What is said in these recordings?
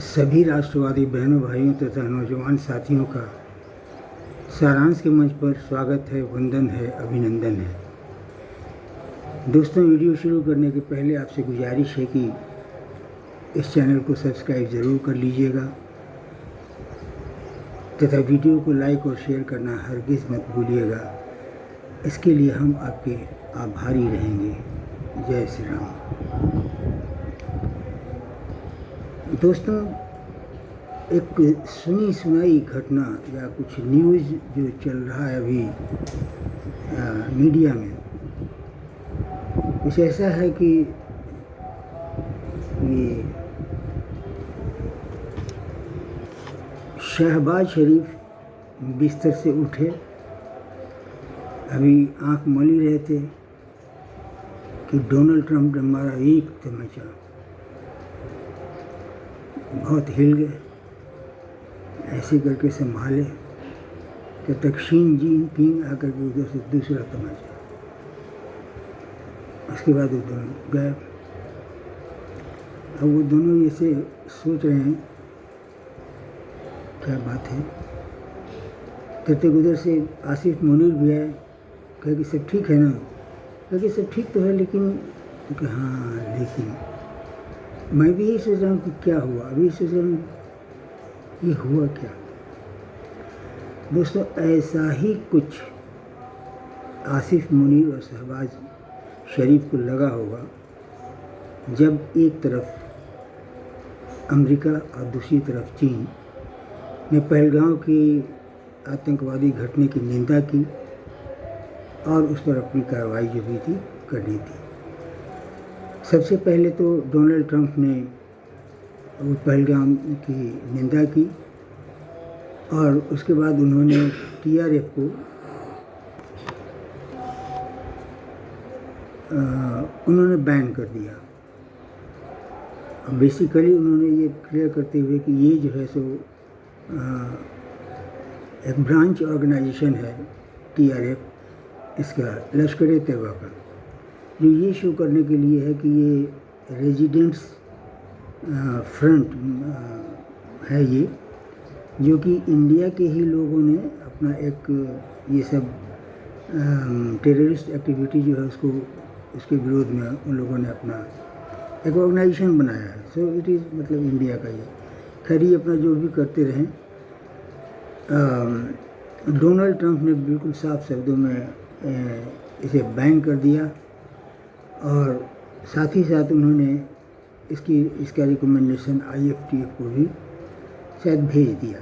सभी राष्ट्रवादी बहनों भाइयों तथा नौजवान साथियों का सारांश के मंच पर स्वागत है, वंदन है, अभिनंदन है। दोस्तों, वीडियो शुरू करने के पहले आपसे गुजारिश है कि इस चैनल को सब्सक्राइब ज़रूर कर लीजिएगा तथा वीडियो को लाइक और शेयर करना हरगिज़ मत भूलिएगा। इसके लिए हम आपके आभारी रहेंगे। जय श्री राम। दोस्तों, एक सुनी सुनाई घटना या कुछ न्यूज़ जो चल रहा है अभी मीडिया में, कुछ ऐसा है कि ये शहबाज शरीफ बिस्तर से उठे, अभी आंख मली रहे थे कि डोनाल्ड ट्रंप ने मारा एक तमाचा, बहुत हिल गए, ऐसे करके संभाले कि तक शी जिनपिंग आकर के उधर से दूसरा तमाचा, उसके बाद वो दोनों गए। अब वो दोनों ऐसे सोच रहे हैं क्या बात है। तब तक उधर से आसिफ मुनीर भी आए, कहे कि सब ठीक है ना। कहे कि सब ठीक तो है, लेकिन हाँ, लेकिन मैं भी यही सोच रहा हूँ कि क्या हुआ। अभी सोच रहा हूँ ये हुआ क्या। दोस्तों, ऐसा ही कुछ आसिफ मुनीर और शहबाज शरीफ को लगा होगा जब एक तरफ अमेरिका और दूसरी तरफ चीन ने पहलगाम की आतंकवादी घटना की निंदा की और उस पर अपनी कार्रवाई जो भी थी करनी थी। सबसे पहले तो डोनाल्ड ट्रंप ने वो पहलगाम की निंदा की और उसके बाद उन्होंने TRF को उन्होंने बैन कर दिया। बेसिकली उन्होंने ये क्लियर करते हुए कि ये जो है सो एक ब्रांच ऑर्गेनाइजेशन है TRF, इसका लश्कर तैयबा का, जो ये शो करने के लिए है कि ये रेजिडेंट्स फ्रंट है, ये जो कि इंडिया के ही लोगों ने अपना एक ये सब टेररिस्ट एक्टिविटी जो है उसको, उसके विरोध में उन लोगों ने अपना एक ऑर्गेनाइजेशन बनाया है। सो इट इज़ मतलब इंडिया का ये। खैर, ये अपना जो भी करते रहें। डोनाल्ड ट्रंप ने बिल्कुल साफ शब्दों में इसे बैन कर दिया और साथ ही साथ उन्होंने इसका रिकमेंडेशन IFTF को भी शायद भेज दिया।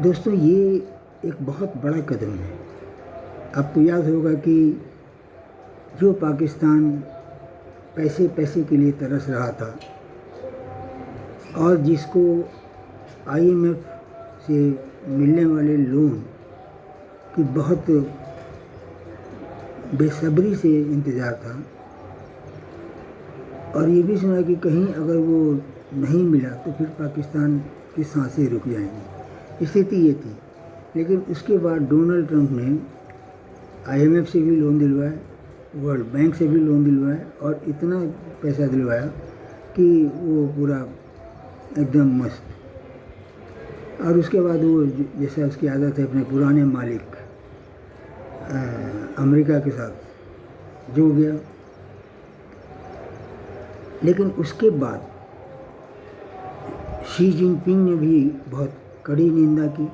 दोस्तों, ये एक बहुत बड़ा कदम है। आपको याद होगा कि जो पाकिस्तान पैसे के लिए तरस रहा था और जिसको IMF से मिलने वाले लोन की बहुत बेसब्री से इंतज़ार था और ये भी सुना कि कहीं अगर वो नहीं मिला तो फिर पाकिस्तान की सांसें रुक जाएंगी, स्थिति ये थी। लेकिन उसके बाद डोनाल्ड ट्रंप ने IMF से भी लोन दिलवाया, वर्ल्ड बैंक से भी लोन दिलवाया और इतना पैसा दिलवाया कि वो पूरा एकदम मस्त। और उसके बाद वो जैसा उसकी आदत है अपने पुराने मालिक अमेरिका के साथ जुड़ गया। लेकिन उसके बाद शी जिनपिंग ने भी बहुत कड़ी निंदा की,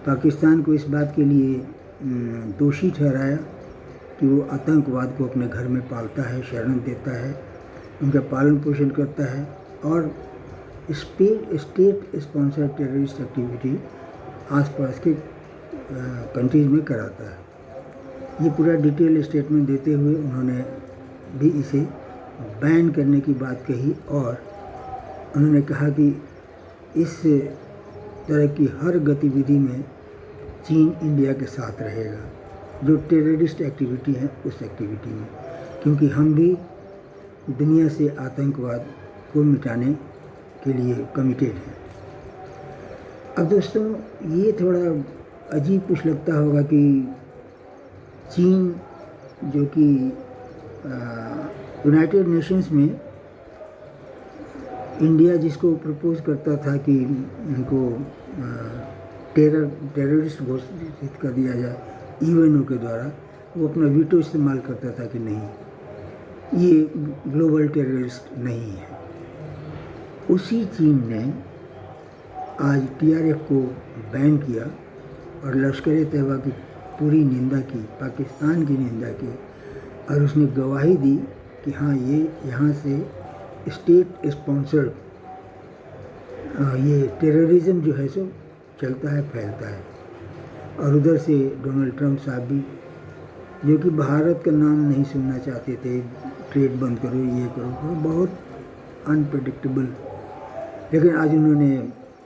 पाकिस्तान को इस बात के लिए दोषी ठहराया कि वो आतंकवाद को अपने घर में पालता है, शरण देता है, उनका पालन पोषण करता है और स्टेट स्पॉन्सर टेररिस्ट एक्टिविटी आसपास के कंट्रीज़ में कराता है। ये पूरा डिटेल स्टेटमेंट देते हुए उन्होंने भी इसे बैन करने की बात कही और उन्होंने कहा कि इस तरह की हर गतिविधि में चीन इंडिया के साथ रहेगा, जो टेररिस्ट एक्टिविटी है उस एक्टिविटी में, क्योंकि हम भी दुनिया से आतंकवाद को मिटाने के लिए कमिटेड हैं। अब दोस्तों, ये थोड़ा अजीब कुछ लगता होगा कि चीन जो कि यूनाइटेड नेशंस में इंडिया जिसको प्रपोज करता था कि उनको टेररिस्ट घोषित कर दिया जाए यूएनओ के द्वारा, वो अपना वीटो इस्तेमाल करता था कि नहीं, ये ग्लोबल टेररिस्ट नहीं है। उसी चीन ने आज टीआरएफ को बैन किया और लश्कर तैयबा की पूरी निंदा की, पाकिस्तान की निंदा की, और उसने गवाही दी कि हाँ, ये यहाँ से स्टेट स्पॉन्सर्ड ये टेररिज्म जो है सो चलता है, फैलता है। और उधर से डोनाल्ड ट्रंप साहब भी, जो कि भारत का नाम नहीं सुनना चाहते थे, ट्रेड बंद करो, ये करो, बहुत अनप्रेडिक्टेबल, लेकिन आज उन्होंने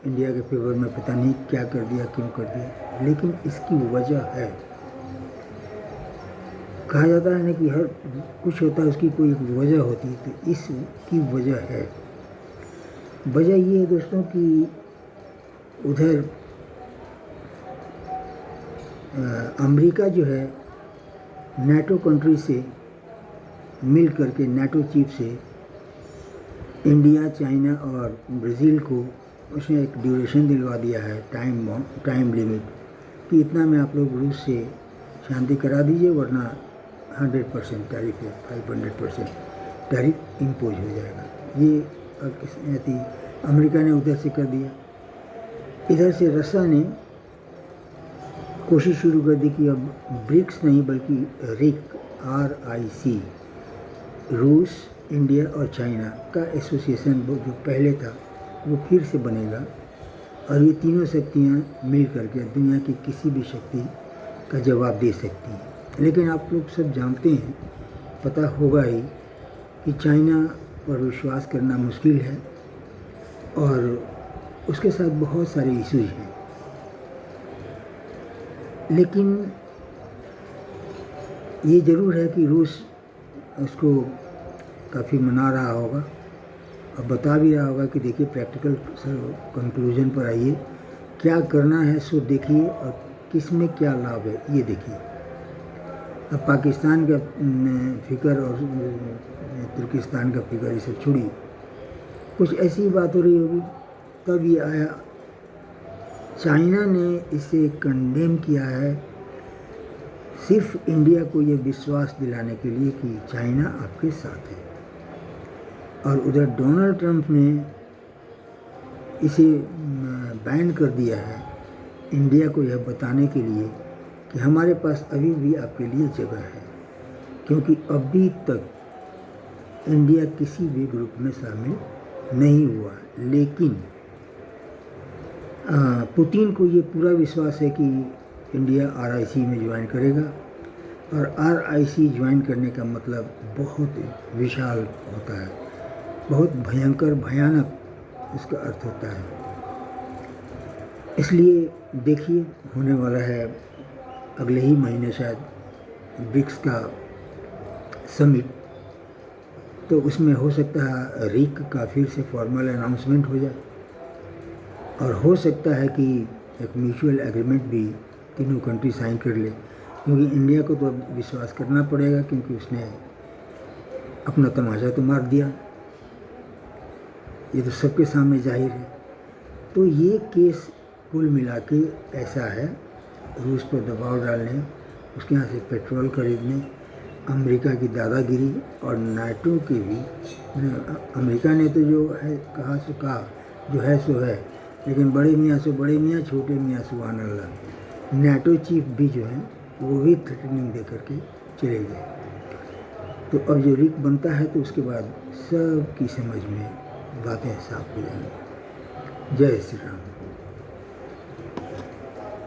इंडिया के फेवर में पता नहीं क्या कर दिया, क्यों कर दिया। लेकिन इसकी वजह है, कहा जाता है ना कि हर कुछ होता है उसकी कोई एक वजह होती है, तो इसकी वजह है। वजह ये है दोस्तों कि उधर अमेरिका जो है नाटो कंट्री से मिल करके, नाटो चीफ से इंडिया, चाइना और ब्राज़ील को उसने एक ड्यूरेशन दिलवा दिया है, टाइम लिमिट, कि इतना में आप लोग रूस से शांति करा दीजिए, वरना 100% टैरिफ है, 500% टैरिफ इम्पोज हो जाएगा। ये अमेरिका ने उधर से कर दिया। इधर से रशिया ने कोशिश शुरू कर दी कि अब ब्रिक्स नहीं बल्कि RIC, रूस, इंडिया और चाइना का एसोसिएशन जो पहले था वो फिर से बनेगा, और ये तीनों शक्तियाँ मिल करके दुनिया की किसी भी शक्ति का जवाब दे सकती हैं। लेकिन आप लोग सब जानते हैं, पता होगा ही, कि चाइना पर विश्वास करना मुश्किल है और उसके साथ बहुत सारे इश्यूज हैं। लेकिन ये ज़रूर है कि रूस उसको काफ़ी मना रहा होगा और बता भी रहा होगा कि देखिए, प्रैक्टिकल कंक्लूजन पर आइए, क्या करना है सो देखिए और किस में क्या लाभ है ये देखिए। अब पाकिस्तान का फिक्र और तुर्किस्तान का फिक्र ये सब छोड़िए, कुछ ऐसी बात हो रही होगी, तब ये आया। चाइना ने इसे कंडेम किया है सिर्फ इंडिया को ये विश्वास दिलाने के लिए कि चाइना आपके साथ है, और उधर डोनाल्ड ट्रंप ने इसे बैन कर दिया है इंडिया को यह बताने के लिए कि हमारे पास अभी भी आपके लिए जगह है, क्योंकि अभी तक इंडिया किसी भी ग्रुप में शामिल नहीं हुआ। लेकिन पुतिन को ये पूरा विश्वास है कि इंडिया RIC में ज्वाइन करेगा, और RIC ज्वाइन करने का मतलब बहुत विशाल होता है, बहुत भयंकर, भयानक इसका अर्थ होता है। इसलिए देखिए, होने वाला है अगले ही महीने शायद ब्रिक्स का समिट, तो उसमें हो सकता है RIC का फिर से फॉर्मल अनाउंसमेंट हो जाए, और हो सकता है कि एक म्यूचुअल एग्रीमेंट भी तीनों कंट्री साइन कर ले, क्योंकि इंडिया को तो अब विश्वास करना पड़ेगा, क्योंकि उसने अपना तमाशा तो मार दिया, ये तो सबके सामने जाहिर है। तो ये केस कुल मिला के ऐसा है, रूस पर दबाव डालने, उसके यहाँ से पेट्रोल खरीदने, अमेरिका की दादागिरी और नाटो की भी। अमेरिका ने तो जो है कहा सो कहा, जो है सो है, लेकिन बड़े मियाँ सो बड़े मियाँ, छोटे मियाँ सुभान अल्लाह। नाटो चीफ भी जो है वो भी थ्रेटनिंग दे करके चले गए। तो अब जो RIC बनता है तो उसके बाद सब की समझ में बातें साफ हो जाएंगी। जय श्री राम।